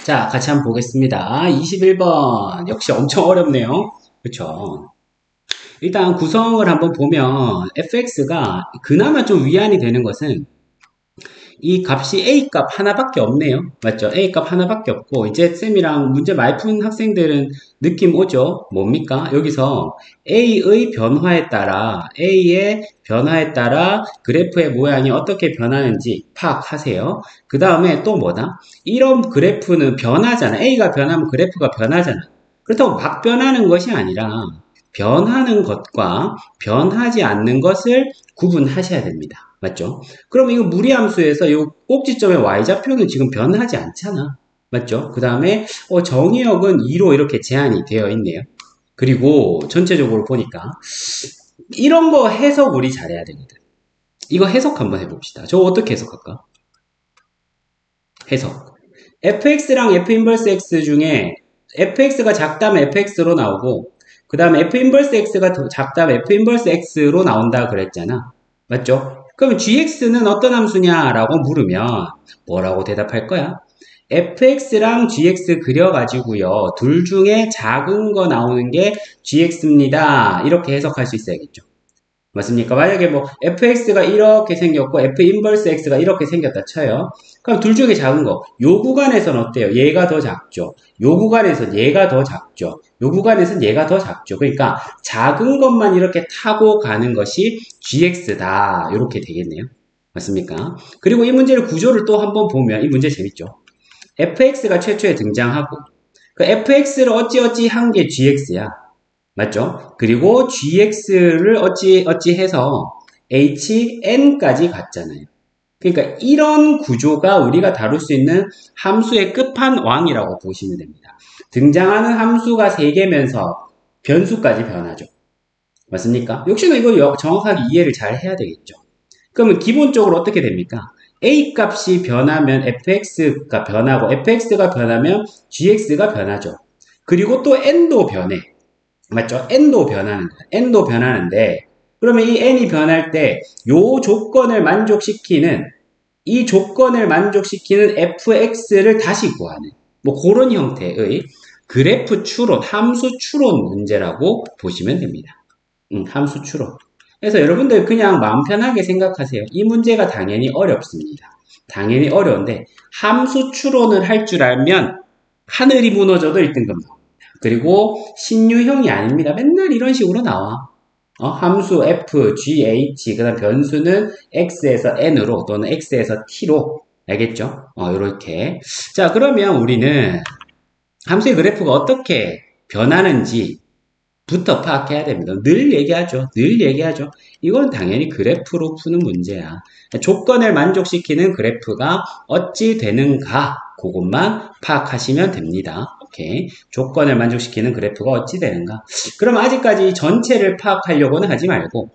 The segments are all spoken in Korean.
자, 같이 한번 보겠습니다. 21번. 역시 엄청 어렵네요. 그쵸? 일단 구성을 한번 보면 fx가 그나마 좀 위안이 되는 것은 이 값이 a 값 하나밖에 없네요. 맞죠? a 값 하나밖에 없고 이제 쌤이랑 문제 많이 푼 학생들은 느낌 오죠? 뭡니까? 여기서 a의 변화에 따라 a의 변화에 따라 그래프의 모양이 어떻게 변하는지 파악하세요. 그 다음에 또 뭐다? 이런 그래프는 변하잖아. a가 변하면 그래프가 변하잖아. 그렇다고 막 변하는 것이 아니라 변하는 것과 변하지 않는 것을 구분하셔야 됩니다. 맞죠? 그럼 이거 무리함수에서 이 꼭지점의 y좌표는 지금 변하지 않잖아. 맞죠? 그 다음에 정의역은 2로 이렇게 제한이 되어 있네요. 그리고 전체적으로 보니까 이런 거 해석 우리 잘해야 되거든. 이거 해석 한번 해봅시다. 저거 어떻게 해석할까? 해석. fx랑 f 인버스 x 중에 fx가 작다면 fx로 나오고 그 다음에 f 인버스 x가 작다면 f 인버스 x로 나온다 그랬잖아. 맞죠? 그럼 gx는 어떤 함수냐라고 물으면 뭐라고 대답할 거야? fx랑 gx 그려가지고요. 둘 중에 작은 거 나오는 게 gx입니다. 이렇게 해석할 수 있어야겠죠. 맞습니까? 만약에 뭐 fx가 이렇게 생겼고 f 인버스 x가 이렇게 생겼다 쳐요. 그럼 둘 중에 작은 거. 요 구간에서는 어때요? 얘가 더 작죠. 요 구간에서는 얘가 더 작죠. 요 구간에서는 얘가 더 작죠. 그러니까 작은 것만 이렇게 타고 가는 것이 gx다. 이렇게 되겠네요. 맞습니까? 그리고 이 문제를 구조를 또 한번 보면 이 문제 재밌죠. fx가 최초에 등장하고 그 fx를 어찌어찌 한 게 gx야. 맞죠? 그리고 gx를 어찌 해서 hn까지 갔잖아요. 그러니까 이런 구조가 우리가 다룰 수 있는 함수의 끝판왕이라고 보시면 됩니다. 등장하는 함수가 3개면서 변수까지 변하죠. 맞습니까? 역시나 이거 정확하게 이해를 잘 해야 되겠죠. 그러면 기본적으로 어떻게 됩니까? a 값이 변하면 fx가 변하고 fx가 변하면 gx가 변하죠. 그리고 또 n도 변해. 맞죠? n도 변하는 거야. n도 변하는데 그러면 이 n이 변할 때 이 조건을 만족시키는 fx를 다시 구하는 뭐 그런 형태의 그래프 추론, 함수 추론 문제라고 보시면 됩니다. 함수 추론. 그래서 여러분들 그냥 마음 편하게 생각하세요. 이 문제가 당연히 어렵습니다. 당연히 어려운데 함수 추론을 할 줄 알면 하늘이 무너져도 1등급 나옵니다. 그리고 신유형이 아닙니다. 맨날 이런 식으로 나와. 함수 f, g, h, 그 다음 변수는 x에서 n으로 또는 x에서 t로 알겠죠? 이렇게. 자, 그러면 우리는 함수의 그래프가 어떻게 변하는지 부터 파악해야 됩니다. 늘 얘기하죠. 늘 얘기하죠. 이건 당연히 그래프로 푸는 문제야. 조건을 만족시키는 그래프가 어찌 되는가 그것만 파악하시면 됩니다. 오케이. 조건을 만족시키는 그래프가 어찌 되는가. 그럼 아직까지 전체를 파악하려고는 하지 말고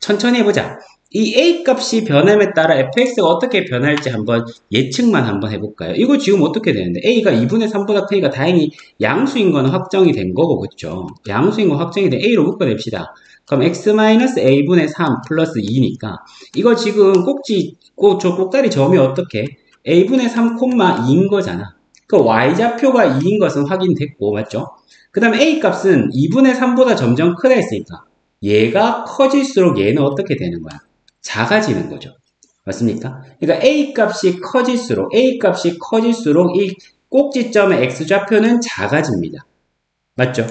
천천히 해보자. 이 a 값이 변함에 따라 fx가 어떻게 변할지 한번 예측만 한번 해볼까요? 이거 지금 어떻게 되는데 a가 2분의 3보다 크니까 다행히 양수인 건 확정이 된 거고 그쵸? 양수인 건 확정이 된 a로 묶어냅시다. 그럼 x-a분의 3 플러스 2니까 이거 지금 저 꼭다리 점이 어떻게? a분의 3, 2인 거잖아. 그 y좌표가 2인 것은 확인됐고 맞죠? 그 다음에 a 값은 2분의 3보다 점점 크다 했으니까 얘가 커질수록 얘는 어떻게 되는 거야? 작아지는 거죠. 맞습니까? 그러니까 a 값이 커질수록 이 꼭지점의 x좌표는 작아집니다. 맞죠?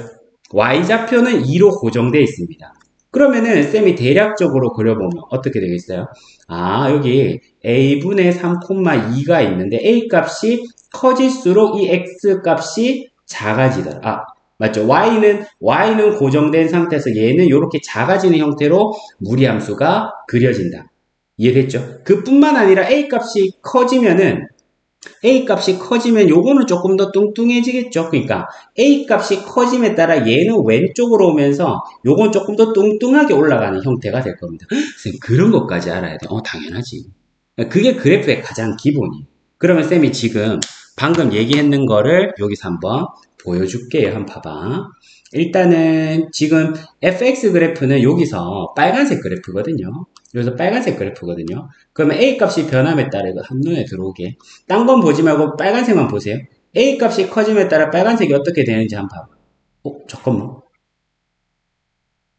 y좌표는 2로 고정되어 있습니다. 그러면은 쌤이 대략적으로 그려보면 어떻게 되겠어요? 여기 a분의 3, 2가 있는데 a 값이 커질수록 이 x 값이 작아지더라. 맞죠? y는 고정된 상태에서 얘는 이렇게 작아지는 형태로 무리함수가 그려진다. 이해됐죠? 그뿐만 아니라 a 값이 커지면 요거는 조금 더 뚱뚱해지겠죠? 그러니까 a 값이 커짐에 따라 얘는 왼쪽으로 오면서 요건 조금 더 뚱뚱하게 올라가는 형태가 될 겁니다. 쌤, 그런 것까지 알아야 돼. 당연하지. 그게 그래프의 가장 기본이에요. 그러면 쌤이 지금 방금 얘기했는 거를 여기서 한번 보여줄게요. 한번 봐봐. 일단은 지금 fx 그래프는 여기서 빨간색 그래프거든요. 여기서 빨간색 그래프거든요. 그러면 A 값이 변함에 따라 이거 한눈에 들어오게. 딴 건 보지 말고 빨간색만 보세요. A 값이 커짐에 따라 빨간색이 어떻게 되는지 한번 봐봐. 잠깐만.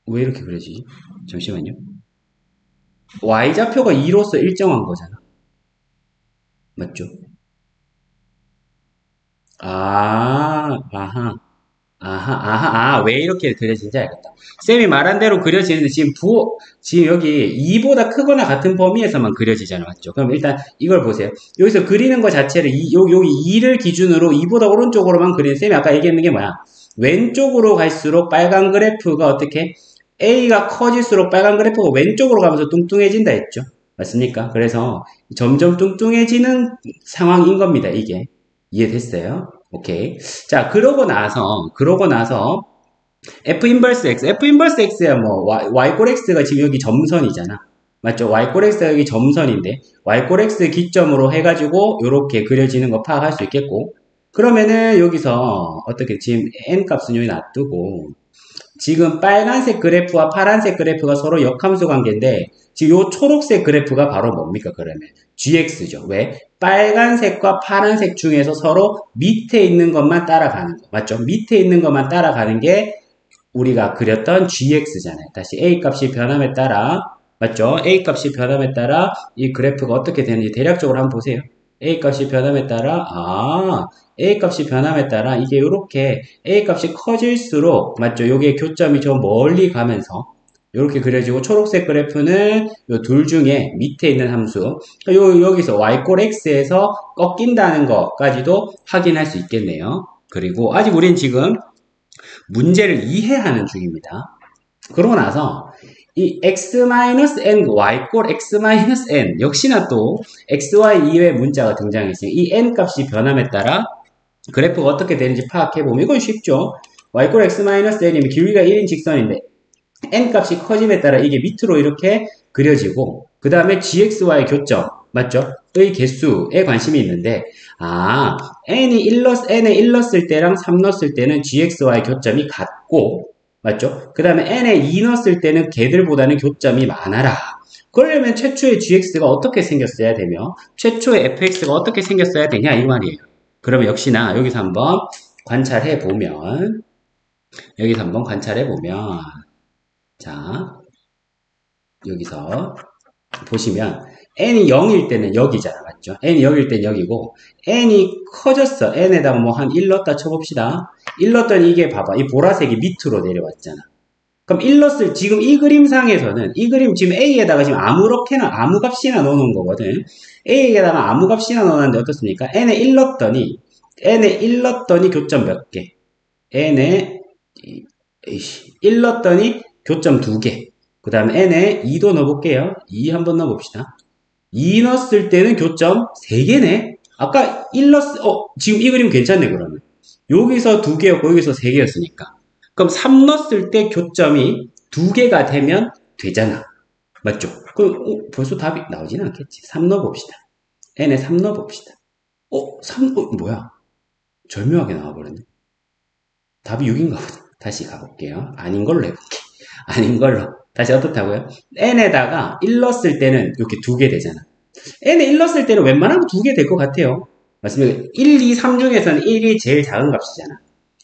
왜 이렇게 그려지지? 잠시만요. Y좌표가 2로서 일정한 거잖아. 맞죠? 아하. 왜 이렇게 그려진지 알겠다. 쌤이 말한 대로 그려지는데 지금 여기 2보다 크거나 같은 범위에서만 그려지잖아. 맞죠? 그럼 일단 이걸 보세요. 여기서 그리는 것 자체를 여기 2를 기준으로 2보다 오른쪽으로만 그리는 쌤이 아까 얘기했는 게 뭐야? 왼쪽으로 갈수록 빨간 그래프가 어떻게? A가 커질수록 빨간 그래프가 왼쪽으로 가면서 뚱뚱해진다 했죠? 맞습니까? 그래서 점점 뚱뚱해지는 상황인 겁니다. 이게. 이해됐어요? 오케이. 자, 그러고 나서, F 인버스 X. F 인버스 X야 뭐, Y 꼴 X가 지금 여기 점선이잖아. 맞죠? Y 꼴 X가 여기 점선인데, Y 꼴 X 기점으로 해가지고, 요렇게 그려지는 거 파악할 수 있겠고, 그러면은 여기서, 어떻게, 지금 N 값은 여기 놔두고, 지금 빨간색 그래프와 파란색 그래프가 서로 역함수 관계인데 지금 요 초록색 그래프가 바로 뭡니까 그러면? GX죠. 왜? 빨간색과 파란색 중에서 서로 밑에 있는 것만 따라가는 거. 맞죠? 밑에 있는 것만 따라가는 게 우리가 그렸던 GX잖아요. 다시 A 값이 변함에 따라 맞죠? A 값이 변함에 따라 이 그래프가 어떻게 되는지 대략적으로 한번 보세요. A 값이 변함에 따라 A 값이 변함에 따라 이게 이렇게 A 값이 커질수록 맞죠? 요게 교점이 좀 멀리 가면서 이렇게 그려지고 초록색 그래프는 요 둘 중에 밑에 있는 함수 여기서 y꼴 x에서 꺾인다는 것까지도 확인할 수 있겠네요. 그리고 아직 우린 지금 문제를 이해하는 중입니다. 그러고 나서 이 x-n, y꼴 x-n 역시나 또 xy 이외의 문자가 등장했어요. 이 n 값이 변함에 따라 그래프가 어떻게 되는지 파악해보면 이건 쉽죠. y꼴 x-n이면 길이가 1인 직선인데 n 값이 커짐에 따라 이게 밑으로 이렇게 그려지고 그 다음에 gxy 교점 맞죠? 의 개수에 관심이 있는데 n에 1 넣었을 때랑 3 넣었을 때는 gxy 교점이 같고 맞죠? 그 다음에 n에 2 넣었을 때는 걔들보다는 교점이 많아라. 그러려면 최초의 gx가 어떻게 생겼어야 되며 최초의 fx가 어떻게 생겼어야 되냐 이 말이에요. 그러면 역시나 여기서 한번 관찰해 보면 자 여기서 보시면 n이 0일 때는 여기잖아 맞죠? n이 0일 때는 여기고 n이 커졌어. n에다가 뭐 한 1 넣었다 쳐봅시다. 1 넣었더니 이게 봐봐 이 보라색이 밑으로 내려왔잖아. 그럼 1 넣었을 지금 이 그림상에서는 이 그림 지금 a에다가 지금 아무렇게나 아무 값이나 넣어놓은 거거든. a에다가 아무 값이나 넣어놨는데 어떻습니까? n에 1 넣었더니 교점 몇 개? n에 1 넣었더니 교점 2개. 그 다음에 n에 2도 넣어볼게요. 2 한번 넣어봅시다. 2 넣었을 때는 교점 3개네? 아까 1 지금 이 그림 괜찮네, 그러면. 여기서 2개였고, 여기서 3개였으니까. 그럼 3 넣었을 때 교점이 2개가 되면 되잖아. 맞죠? 그럼, 벌써 답이 나오진 않겠지. 3 넣어봅시다. n에 3 넣어봅시다. 3, 뭐야? 절묘하게 나와버렸네. 답이 6인가 보다. 다시 가볼게요. 아닌 걸로 해볼게. 아닌 걸로. 다시 어떻다고요? n에다가 1 넣었을 때는 이렇게 2개 되잖아. n에 1 넣었을 때는 웬만하면 2개 될 것 같아요. 맞습니까? 1, 2, 3 중에서는 1이 제일 작은 값이잖아.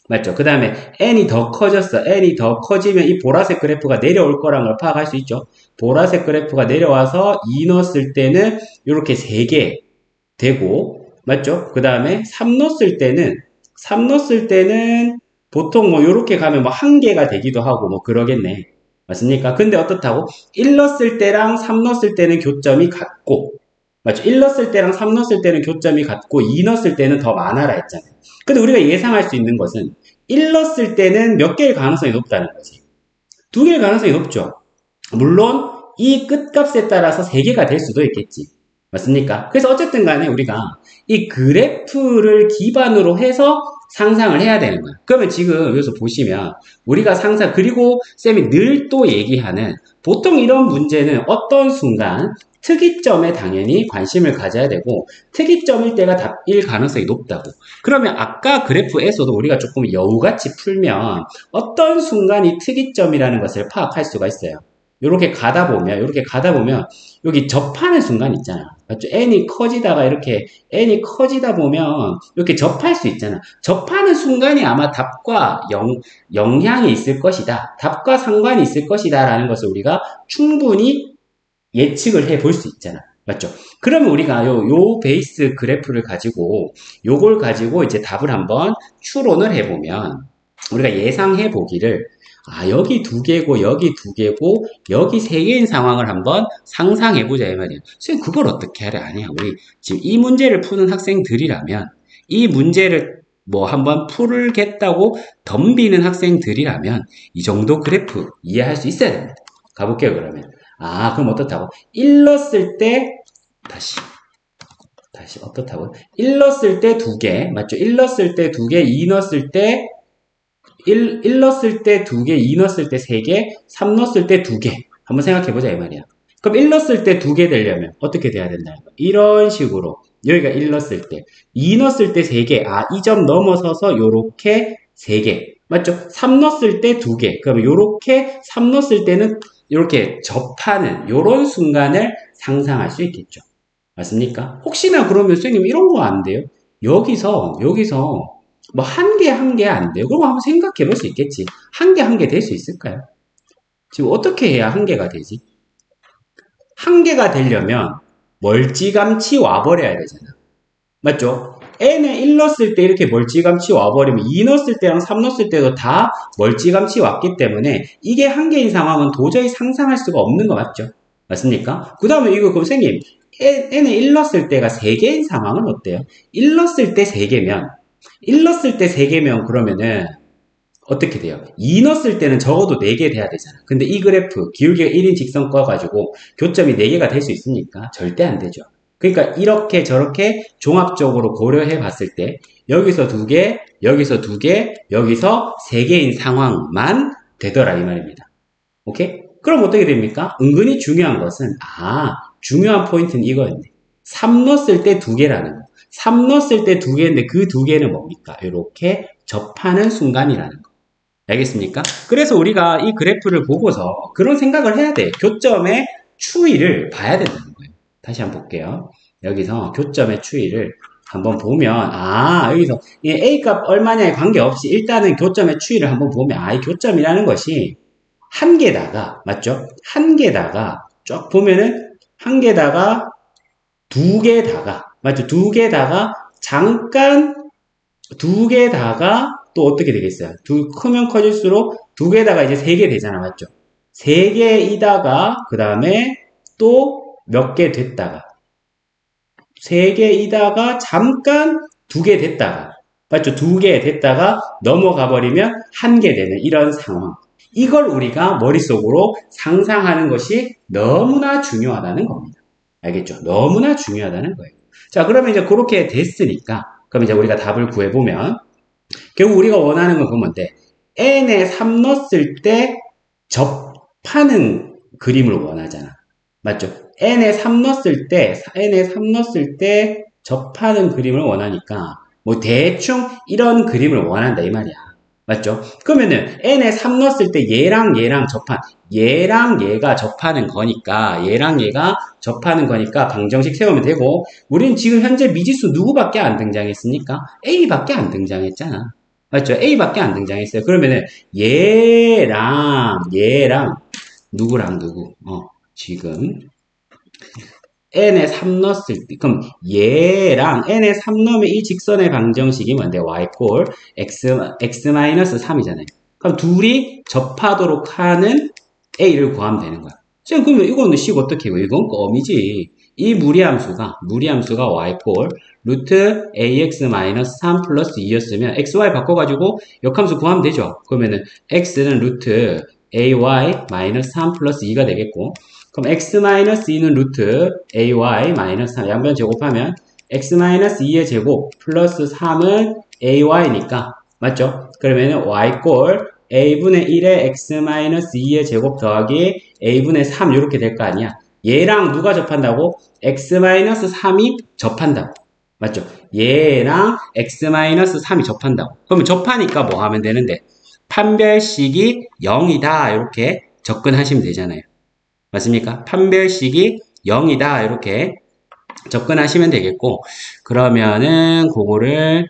맞죠? 그 다음에 n이 더 커졌어. n이 더 커지면 이 보라색 그래프가 내려올 거라는 걸 파악할 수 있죠. 보라색 그래프가 내려와서 2 넣었을 때는 이렇게 3개 되고 맞죠? 그 다음에 3 넣었을 때는 보통 뭐 요렇게 가면 뭐 1개가 되기도 하고 뭐 그러겠네. 맞습니까? 근데 어떻다고? 1 넣었을 때랑 3 넣었을 때는 교점이 같고 맞죠? 1 넣었을 때랑 3 넣었을 때는 교점이 같고 2 넣었을 때는 더 많아라 했잖아요. 근데 우리가 예상할 수 있는 것은 1 넣었을 때는 몇 개일 가능성이 높다는 거지. 2개일 가능성이 높죠. 물론 이 끝값에 따라서 3개가 될 수도 있겠지. 맞습니까? 그래서 어쨌든 간에 우리가 이 그래프를 기반으로 해서 상상을 해야 되는 거야. 그러면 지금 여기서 보시면 우리가 그리고 쌤이 늘 또 얘기하는 보통 이런 문제는 어떤 순간 특이점에 당연히 관심을 가져야 되고 특이점일 때가 답일 가능성이 높다고. 그러면 아까 그래프에서도 우리가 조금 여우같이 풀면 어떤 순간 이 특이점이라는 것을 파악할 수가 있어요. 요렇게 가다 보면 여기 접하는 순간 있잖아. 맞죠? n이 커지다 보면 이렇게 접할 수 있잖아. 접하는 순간이 아마 답과 영향이 있을 것이다. 답과 상관이 있을 것이다 라는 것을 우리가 충분히 예측을 해 볼 수 있잖아. 맞죠? 그러면 우리가 요 베이스 그래프를 가지고 요걸 가지고 이제 답을 한번 추론을 해보면 우리가 예상해 보기를 여기 두 개고 여기 두 개고 여기 세 개인 상황을 한번 상상해 보자 이 말이야. 선생님 그걸 어떻게 하려 아니야. 우리 지금 이 문제를 푸는 학생들이라면 이 문제를 뭐 한번 풀겠다고 덤비는 학생들이라면 이 정도 그래프 이해할 수 있어야 됩니다. 가볼게요 그러면. 그럼 어떻다고? 1 넣었을 때 다시 어떻다고? 1 넣었을 때 2개 맞죠? 1 넣었을 때 2개 2 넣었을 때 1 넣었을 때 2개 2 넣었을 때 3개 3 넣었을 때 2개 한번 생각해보자 이 말이야. 그럼 1 넣었을 때 2개 되려면 어떻게 돼야 된다? 이런 식으로 여기가 1 넣었을 때 2 넣었을 때 3개 이 점 넘어서서 요렇게 3개 맞죠? 3 넣었을 때 2개 그러면 요렇게 3 넣었을 때는 이렇게 접하는 요런 순간을 상상할 수 있겠죠. 맞습니까? 혹시나 그러면 선생님 이런 거 안 돼요? 여기서 뭐 한 개 안 돼요? 그럼 한번 생각해 볼 수 있겠지. 한 개 될 수 있을까요? 지금 어떻게 해야 한 개가 되지? 한 개가 되려면 멀찌감치 와버려야 되잖아. 맞죠? n에 1 넣었을 때 이렇게 멀찌감치 와버리면 2 넣었을 때랑 3 넣었을 때도 다 멀찌감치 왔기 때문에 이게 한 개인 상황은 도저히 상상할 수가 없는 거 맞죠? 맞습니까? 그 다음에 이거 그럼 선생님 n에 1 넣었을 때가 3개인 상황은 어때요? 1 넣었을 때 3개면 그러면은 어떻게 돼요? 2 넣었을 때는 적어도 4개 돼야 되잖아. 근데 이 그래프 기울기가 1인 직선 꺼가지고 교점이 4개가 될 수 있습니까? 절대 안 되죠. 그러니까 이렇게 저렇게 종합적으로 고려해 봤을 때 여기서 2개, 여기서 2개, 여기서 3개인 상황만 되더라 이 말입니다. 오케이? 그럼 어떻게 됩니까? 은근히 중요한 것은 중요한 포인트는 이거였네. 3 넣었을 때 2개라는 거. 3 넣었을 때 2개인데 그 2개는 뭡니까? 이렇게 접하는 순간이라는 거. 알겠습니까? 그래서 우리가 이 그래프를 보고서 그런 생각을 해야 돼. 교점의 추이를 봐야 된다는 거예요. 다시 한번 볼게요. 여기서 교점의 추이를 한번 보면 여기서 이 A값 얼마냐에 관계없이 일단은 교점의 추이를 한번 보면 이 교점이라는 것이 한 개다가 맞죠? 한 개다가 쭉 보면은 한 개다가 두 개다가 맞죠? 두 개다가 잠깐 두 개다가 또 어떻게 되겠어요? 크면 커질수록 두 개다가 이제 3개 되잖아 맞죠? 3개이다가 그 다음에 또 몇 개 됐다가 3개이다가 잠깐 2개 됐다가 맞죠? 2개 됐다가 넘어가 버리면 1개 되는 이런 상황. 이걸 우리가 머릿속으로 상상하는 것이 너무나 중요하다는 겁니다. 알겠죠? 너무나 중요하다는 거예요. 자, 그러면 이제 그렇게 됐으니까 그럼 이제 우리가 답을 구해보면 결국 우리가 원하는 건 뭔데? n에 3 넣었을 때 접하는 그림을 원하잖아. 맞죠? n에 3 넣었을 때 접하는 그림을 원하니까 뭐 대충 이런 그림을 원한다 이 말이야. 맞죠? 그러면은 n에 3 넣었을 때 얘랑 얘랑 얘가 접하는 거니까 방정식 세우면 되고 우리는 지금 현재 미지수 누구밖에 안 등장했습니까? A밖에 안 등장했잖아. 맞죠? A밖에 안 등장했어요. 그러면은 얘랑 누구랑 누구? 지금 n에 3 넣었을 때 그럼 얘랑 n에 3 넣으면 이 직선의 방정식이 뭔데? y x-3이잖아요. 그럼 둘이 접하도록 하는 a를 구하면 되는 거야. 지금 그러면 이거는 식 어떻게 해요? 이건 껌이지. 이 무리함수가 y 루트 ax-3 플러스 2였으면 xy 바꿔가지고 역함수 구하면 되죠. 그러면은 x는 루트 ay-3 플러스 2가 되겠고 그럼 x-2는 루트 ay-3 양변 제곱하면 x-2의 제곱 플러스 3은 ay니까 맞죠? 그러면 y꼴 a분의 1에 x-2의 제곱 더하기 a분의 3 이렇게 될 거 아니야. 얘랑 누가 접한다고? x-3이 접한다고. 맞죠? 얘랑 x-3이 접한다고. 그러면 접하니까 뭐 하면 되는데? 판별식이 0이다 이렇게 접근하시면 되잖아요. 맞습니까? 판별식이 0이다. 이렇게 접근하시면 되겠고, 그러면은 그거를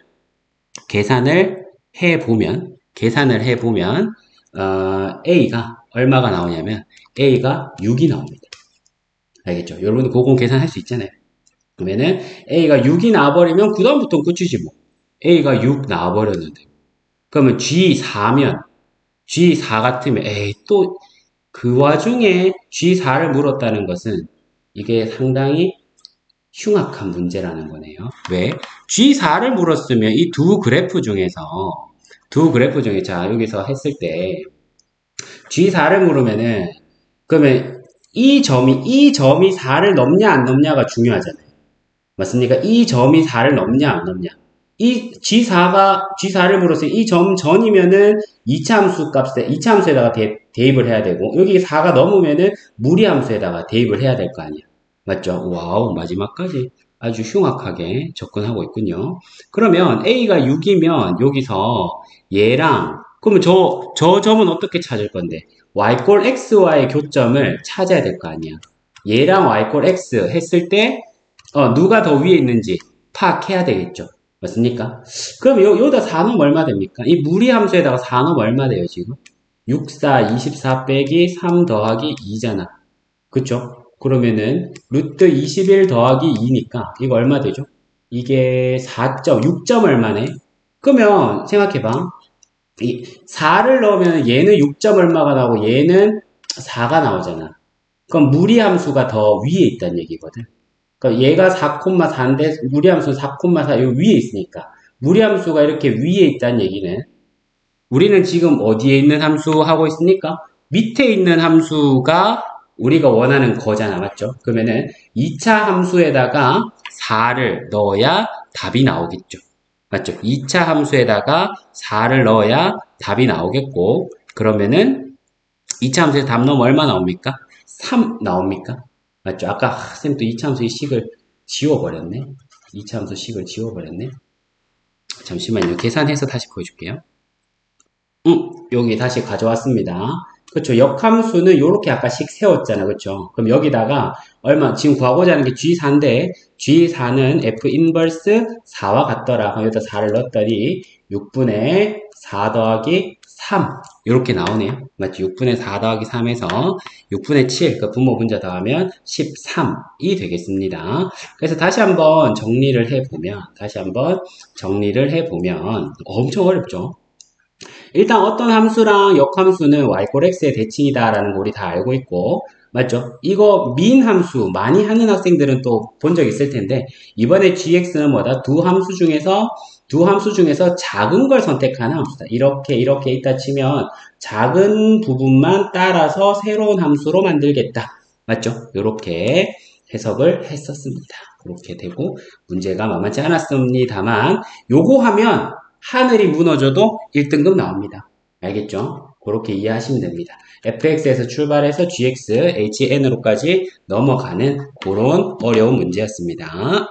계산을 해보면, A가 얼마가 나오냐면, A가 6이 나옵니다. 알겠죠? 여러분, 그거 계산할 수 있잖아요. 그러면은, A가 6이 나와버리면, 그 다음부터는 끝이지 뭐. A가 6 나와버렸는데. 그러면 G4 같으면, 에이, 또, 그 와중에 G4를 물었다는 것은, 이게 상당히 흉악한 문제라는 거네요. 왜? G4를 물었으면 이 두 그래프 중에, 자, 여기서 했을 때, G4를 물으면은, 그러면 이 점이 4를 넘냐, 안 넘냐가 중요하잖아요. 맞습니까? 이 점이 4를 넘냐, 안 넘냐. G4를 물었으니 이 점 전이면은 2차 함수에다가 대입을 해야 되고, 여기 4가 넘으면은 무리함수에다가 대입을 해야 될 거 아니야. 맞죠? 와우, 마지막까지 아주 흉악하게 접근하고 있군요. 그러면 A가 6이면 여기서 그러면 저 점은 어떻게 찾을 건데? Y꼴 X와의 교점을 찾아야 될 거 아니야. 얘랑 Y꼴 X 했을 때, 누가 더 위에 있는지 파악해야 되겠죠. 맞습니까? 그럼 여기다 4 넣으면 얼마 됩니까? 이 무리함수에다가 4 넣으면 얼마 돼요, 지금? 6, 4, 24 빼기 3 더하기 2잖아. 그쵸? 그러면은 루트 21 더하기 2니까 이거 얼마 되죠? 이게 6점 얼마네? 그러면 생각해봐. 이 4를 넣으면 얘는 6점 얼마가 나오고 얘는 4가 나오잖아. 그럼 무리함수가 더 위에 있다는 얘기거든. 그러니까 얘가 4,4인데 무리함수는 4,4 여기 위에 있으니까 무리함수가 이렇게 위에 있다는 얘기는 우리는 지금 어디에 있는 함수 하고 있습니까? 밑에 있는 함수가 우리가 원하는 거잖아. 맞죠? 그러면은 2차 함수에다가 4를 넣어야 답이 나오겠죠. 맞죠? 2차 함수에다가 4를 넣어야 답이 나오겠고, 그러면은 2차 함수에서 답 넣으면 얼마 나옵니까? 3 나옵니까? 맞죠? 아까 쌤 또 2차 함수의 식을 지워버렸네. 2차 함수 식을 지워버렸네. 잠시만요. 계산해서 다시 보여줄게요. 여기 다시 가져왔습니다. 그렇죠. 역함수는 요렇게 아까씩 세웠잖아. 그렇죠. 그럼 여기다가 지금 구하고자 하는 게 G4인데 G4는 F 인버스 4와 같더라. 그럼 여기다 4를 넣었더니 6분의 4 더하기 3 이렇게 나오네요. 맞지? 6분의 4 더하기 3에서 6분의 7 그 분모 분자 더하면 13이 되겠습니다. 그래서 다시 한번 정리를 해보면 엄청 어렵죠. 일단 어떤 함수랑 역함수는 y꼴 x의 대칭이다라는 거 우리 다 알고 있고, 맞죠? 이거 민 함수 많이 하는 학생들은 또 본 적 있을 텐데, 이번에 gx는 뭐다? 두 함수 중에서 작은 걸 선택하는 함수다. 이렇게 있다 치면 작은 부분만 따라서 새로운 함수로 만들겠다. 맞죠? 이렇게 해석을 했었습니다. 그렇게 되고 문제가 만만치 않았습니다만 요거 하면 하늘이 무너져도 1등급 나옵니다. 알겠죠? 그렇게 이해하시면 됩니다. fx에서 출발해서 gx, hn으로까지 넘어가는 그런 어려운 문제였습니다.